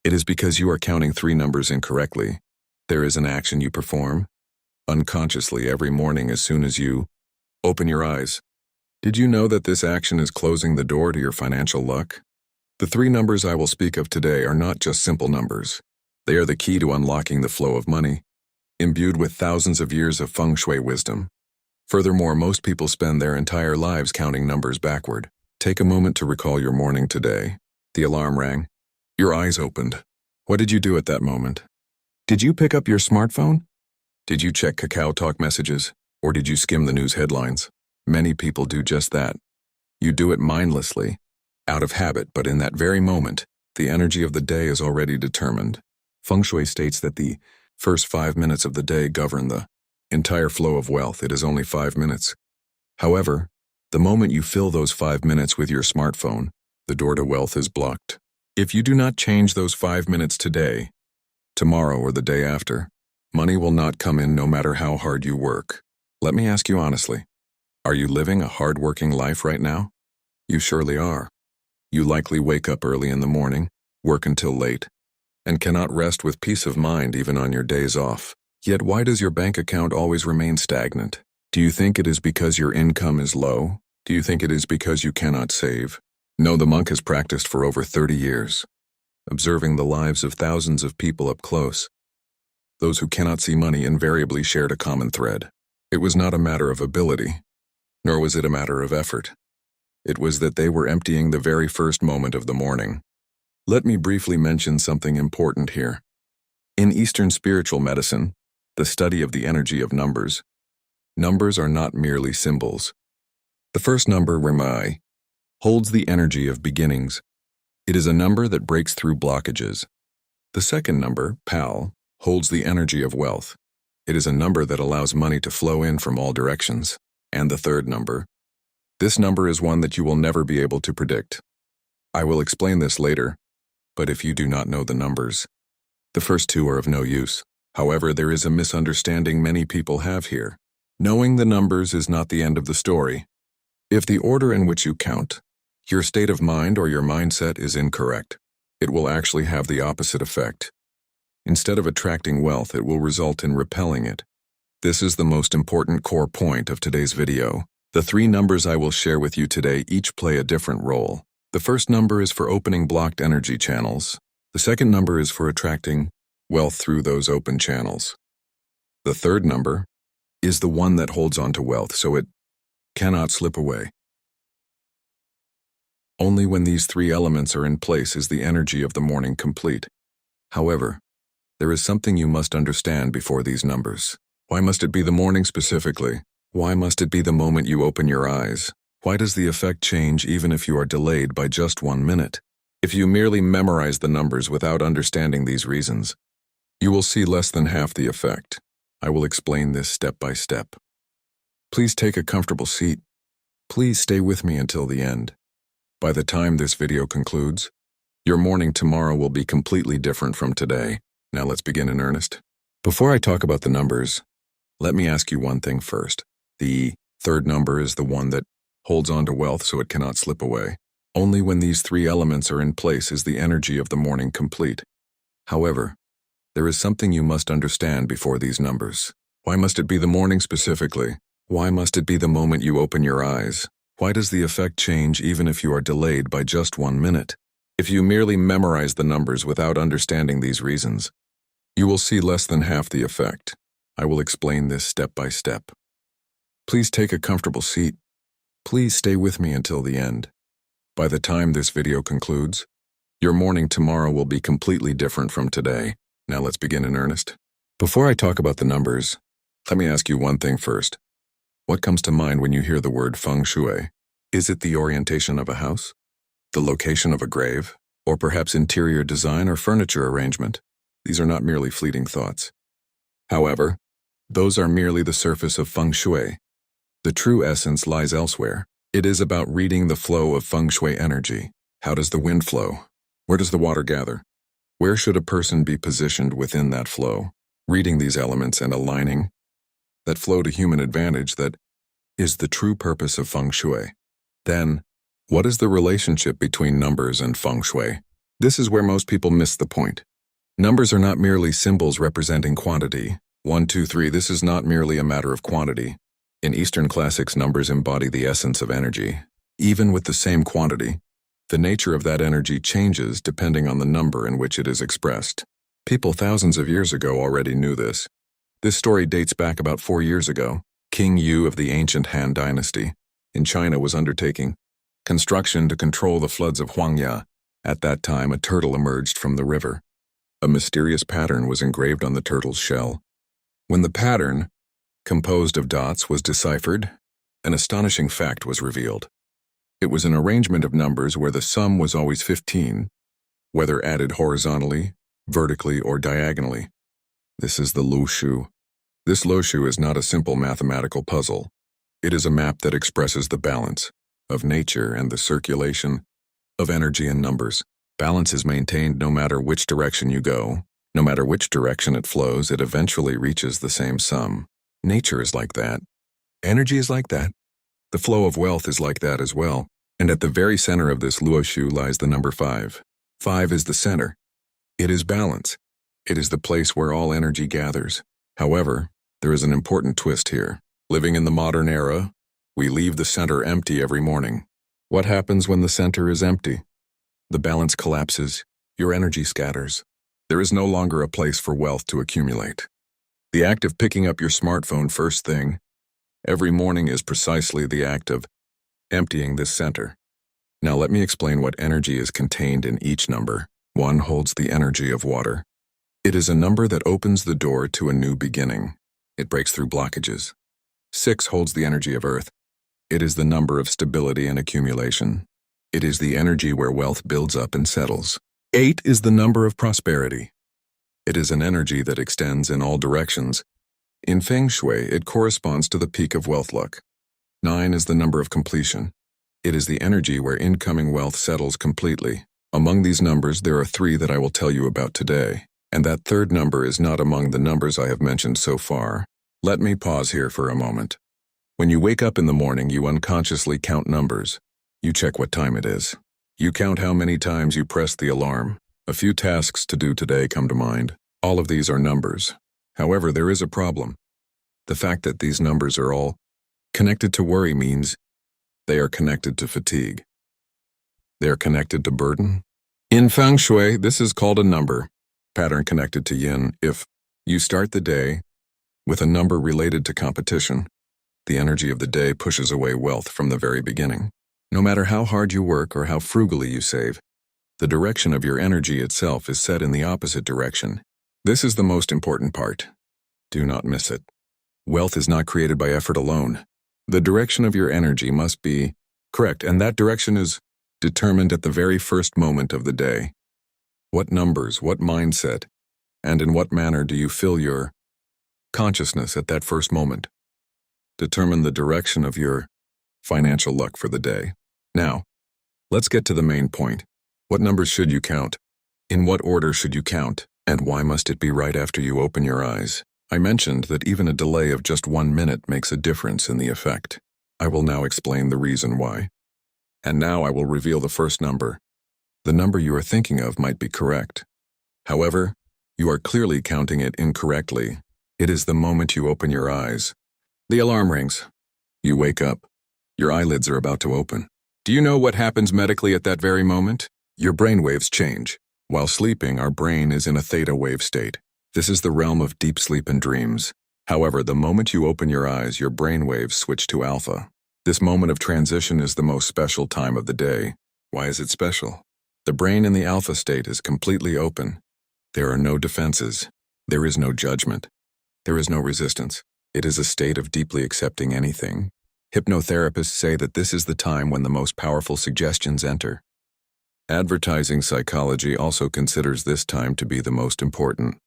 It is because you are counting three numbers incorrectly. There is an action you perform unconsciously every morning as soon as you open your eyes. Did you know that this action is closing the door to your financial luck? The three numbers I will speak of today are not just simple numbers. They are the key to unlocking the flow of money, imbued with thousands of years of Feng Shui wisdom. Furthermore, most people spend their entire lives counting numbers backward. Take a moment to recall your morning today. The alarm rang. Your eyes opened. What did you do at that moment? Did you pick up your smartphone? Did you check Kakao Talk messages? Or did you skim the news headlines? Many people do just that. You do it mindlessly, out of habit, but in that very moment, the energy of the day is already determined. Feng Shui states that the first 5 minutes of the day govern the entire flow of wealth. It is only 5 minutes. However, the moment you fill those 5 minutes with your smartphone, the door to wealth is blocked. If you do not change those 5 minutes today, tomorrow, or the day after, money will not come in no matter how hard you work. Let me ask you honestly, are you living a hard-working life right now? You surely are. You likely wake up early in the morning, work until late, and cannot rest with peace of mind even on your days off. Yet why does your bank account always remain stagnant? Do you think it is because your income is low? Do you think it is because you cannot save? No, the monk has practiced for over 30 years, observing the lives of thousands of people up close. Those who cannot see money invariably shared a common thread. It was not a matter of ability, nor was it a matter of effort. It was that they were emptying the very first moment of the morning. Let me briefly mention something important here. In Eastern spiritual medicine, the study of the energy of numbers are not merely symbols. The first number, Remai, holds the energy of beginnings. It is a number that breaks through blockages. The second number, Pal, holds the energy of wealth. It is a number that allows money to flow in from all directions. And the third number, this number is one that you will never be able to predict. I will explain this later, but if you do not know the numbers, the first two are of no use. However, there is a misunderstanding many people have here. Knowing the numbers is not the end of the story. If the order in which you count, your state of mind or your mindset is incorrect, it will actually have the opposite effect. Instead of attracting wealth, it will result in repelling it. This is the most important core point of today's video. The three numbers I will share with you today each play a different role. The first number is for opening blocked energy channels. The second number is for attracting wealth through those open channels. The third number is the one that holds on to wealth so it cannot slip away. Only when these three elements are in place is the energy of the morning complete. However, there is something you must understand before these numbers. Why must it be the morning specifically? Why must it be the moment you open your eyes? Why does the effect change even if you are delayed by just 1 minute? If you merely memorize the numbers without understanding these reasons, you will see less than half the effect. I will explain this step by step. Please take a comfortable seat. Please stay with me until the end. By the time this video concludes, your morning tomorrow will be completely different from today. Now let's begin in earnest. Before I talk about the numbers, let me ask you one thing first. The third number is the one that holds on to wealth so it cannot slip away. Only when these three elements are in place is the energy of the morning complete. However, there is something you must understand before these numbers. Why must it be the morning specifically? Why must it be the moment you open your eyes? Why does the effect change even if you are delayed by just 1 minute? If you merely memorize the numbers without understanding these reasons, you will see less than half the effect. I will explain this step by step. Please take a comfortable seat. Please stay with me until the end. By the time this video concludes, your morning tomorrow will be completely different from today. Now let's begin in earnest. Before I talk about the numbers, let me ask you one thing first. What comes to mind when you hear the word Feng Shui? Is it the orientation of a house? The location of a grave? Or perhaps interior design or furniture arrangement? These are not merely fleeting thoughts. However, those are merely the surface of Feng Shui. The true essence lies elsewhere. It is about reading the flow of Feng Shui energy. How does the wind flow? Where does the water gather? Where should a person be positioned within that flow? Reading these elements and aligning that flow to human advantage, that is the true purpose of Feng Shui. Then, what is the relationship between numbers and Feng Shui? This is where most people miss the point. Numbers are not merely symbols representing quantity. 1, 2, 3. This is not merely a matter of quantity. In Eastern classics, numbers embody the essence of energy. Even with the same quantity, the nature of that energy changes depending on the number in which it is expressed. People thousands of years ago already knew this. This story dates back about 4 years ago. King Yu of the ancient Han dynasty in China was undertaking construction to control the floods of Huangya. At that time, a turtle emerged from the river. A mysterious pattern was engraved on the turtle's shell. When the pattern, composed of dots, was deciphered, an astonishing fact was revealed. It was an arrangement of numbers where the sum was always 15, whether added horizontally, vertically, or diagonally. This is the Lu Shu. This Lu Shu is not a simple mathematical puzzle. It is a map that expresses the balance of nature and the circulation of energy in numbers. Balance is maintained no matter which direction you go. No matter which direction it flows, it eventually reaches the same sum. Nature is like that. Energy is like that. The flow of wealth is like that as well. And at the very center of this Luo Shu lies the number 5. 5 is the center. It is balance. It is the place where all energy gathers. However, there is an important twist here. Living in the modern era, we leave the center empty every morning. What happens when the center is empty? The balance collapses. Your energy scatters. There is no longer a place for wealth to accumulate. The act of picking up your smartphone first thing every morning is precisely the act of emptying this center. Now let me explain what energy is contained in each number. 1 holds the energy of water. It is a number that opens the door to a new beginning. It breaks through blockages. 6 holds the energy of earth. It is the number of stability and accumulation. It is the energy where wealth builds up and settles. 8 is the number of prosperity. It is an energy that extends in all directions. In Feng Shui, it corresponds to the peak of wealth luck. 9 is the number of completion. It is the energy where incoming wealth settles completely. Among these numbers, there are 3 that I will tell you about today. And that third number is not among the numbers I have mentioned so far. Let me pause here for a moment. When you wake up in the morning, you unconsciously count numbers. You check what time it is. You count how many times you press the alarm. A few tasks to do today come to mind. All of these are numbers. However, there is a problem. The fact that these numbers are all connected to worry means they are connected to fatigue. They are connected to burden. In Feng Shui, this is called a number pattern connected to yin. If you start the day with a number related to competition, the energy of the day pushes away wealth from the very beginning. No matter how hard you work or how frugally you save, the direction of your energy itself is set in the opposite direction. This is the most important part. Do not miss it. Wealth is not created by effort alone. The direction of your energy must be correct, and that direction is determined at the very first moment of the day. What numbers, what mindset, and in what manner do you fill your consciousness at that first moment determine the direction of your financial luck for the day. Now, let's get to the main point. What numbers should you count? In what order should you count? And why must it be right after you open your eyes? I mentioned that even a delay of just 1 minute makes a difference in the effect. I will now explain the reason why. And now I will reveal the first number. The number you are thinking of might be correct. However, you are clearly counting it incorrectly. It is the moment you open your eyes. The alarm rings. You wake up. Your eyelids are about to open. Do you know what happens medically at that very moment? Your brain waves change. While sleeping, our brain is in a theta wave state. This is the realm of deep sleep and dreams. However, the moment you open your eyes, your brain waves switch to alpha. This moment of transition is the most special time of the day. Why is it special? The brain in the alpha state is completely open. There are no defenses. There is no judgment. There is no resistance. It is a state of deeply accepting anything. Hypnotherapists say that this is the time when the most powerful suggestions enter. Advertising psychology also considers this time to be the most important.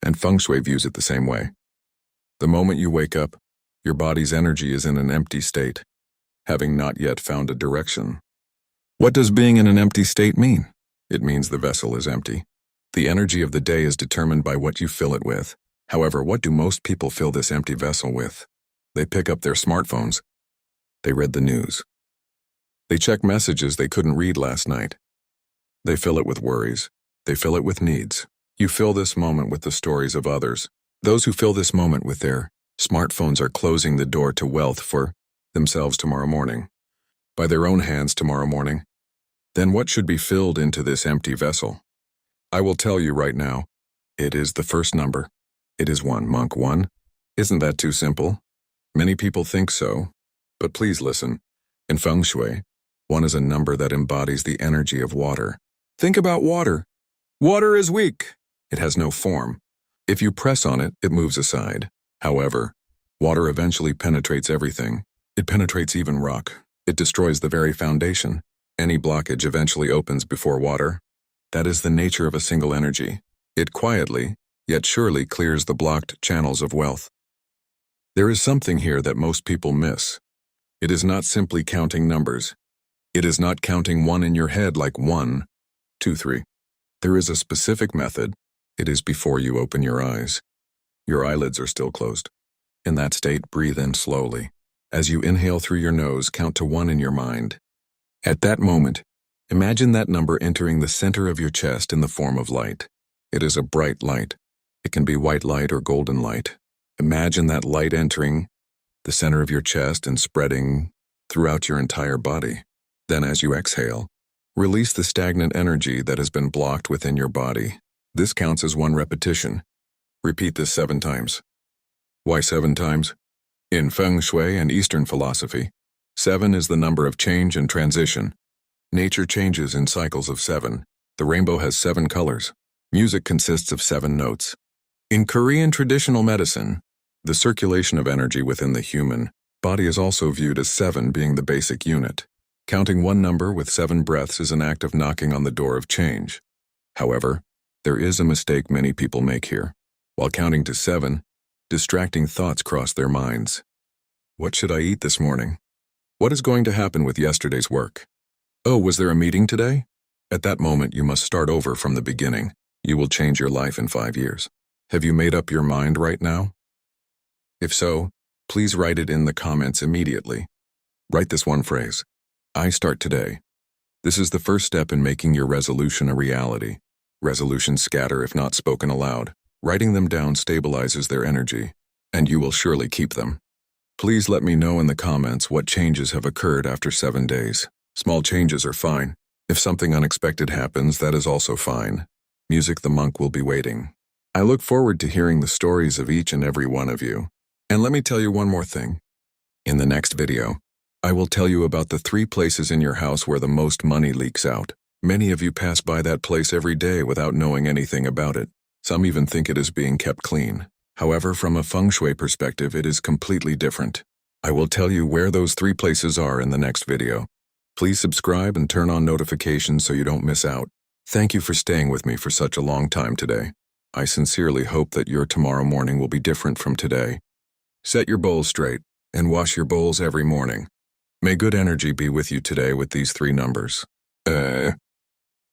And Feng Shui views it the same way. The moment you wake up, your body's energy is in an empty state, having not yet found a direction. What does being in an empty state mean? It means the vessel is empty. The energy of the day is determined by what you fill it with. However, what do most people fill this empty vessel with? They pick up their smartphones. They read the news. They check messages they couldn't read last night. They fill it with worries. They fill it with needs. You fill this moment with the stories of others. Those who fill this moment with their smartphones are closing the door to wealth for themselves tomorrow morning, by their own hands tomorrow morning. Then what should be filled into this empty vessel? I will tell you right now. It is the first number. It is 1, Monk 1. Isn't that too simple? Many people think so, but please listen. In Feng Shui, 1 is a number that embodies the energy of water. Think about water. Water is weak. It has no form. If you press on it, it moves aside. However, water eventually penetrates everything. It penetrates even rock. It destroys the very foundation. Any blockage eventually opens before water. That is the nature of a single energy. It quietly, yet surely clears the blocked channels of wealth. There is something here that most people miss. It is not simply counting numbers. It is not counting 1 in your head like 1, 2, 3. There is a specific method. It is before you open your eyes. Your eyelids are still closed. In that state, breathe in slowly. As you inhale through your nose, count to 1 in your mind. At that moment, imagine that number entering the center of your chest in the form of light. It is a bright light. It can be white light or golden light. Imagine that light entering the center of your chest and spreading throughout your entire body. Then as you exhale, release the stagnant energy that has been blocked within your body. This counts as 1 repetition. Repeat this 7 times. Why 7 times? In Feng Shui and Eastern philosophy, 7 is the number of change and transition. Nature changes in cycles of 7. The rainbow has 7 colors. Music consists of 7 notes. In Korean traditional medicine, the circulation of energy within the human body is also viewed as 7 being the basic unit. Counting 1 number with 7 breaths is an act of knocking on the door of change. However, there is a mistake many people make here. While counting to 7, distracting thoughts cross their minds. What should I eat this morning? What is going to happen with yesterday's work? Oh, was there a meeting today? At that moment, you must start over from the beginning. You will change your life in 5 years. Have you made up your mind right now? If so, please write it in the comments immediately. Write this 1 phrase. I start today. This is the first step in making your resolution a reality. Resolutions scatter if not spoken aloud. Writing them down stabilizes their energy, and you will surely keep them. Please let me know in the comments what changes have occurred after 7 days. Small changes are fine. If something unexpected happens, that is also fine. Music the Monk will be waiting. I look forward to hearing the stories of each and every one of you. And let me tell you one more thing. In the next video, I will tell you about the 3 places in your house where the most money leaks out. Many of you pass by that place every day without knowing anything about it. Some even think it is being kept clean. However, from a Feng Shui perspective, it is completely different. I will tell you where those 3 places are in the next video. Please subscribe and turn on notifications so you don't miss out. Thank you for staying with me for such a long time today. I sincerely hope that your tomorrow morning will be different from today. Set your bowls straight and wash your bowls every morning. May good energy be with you today with these 3 numbers.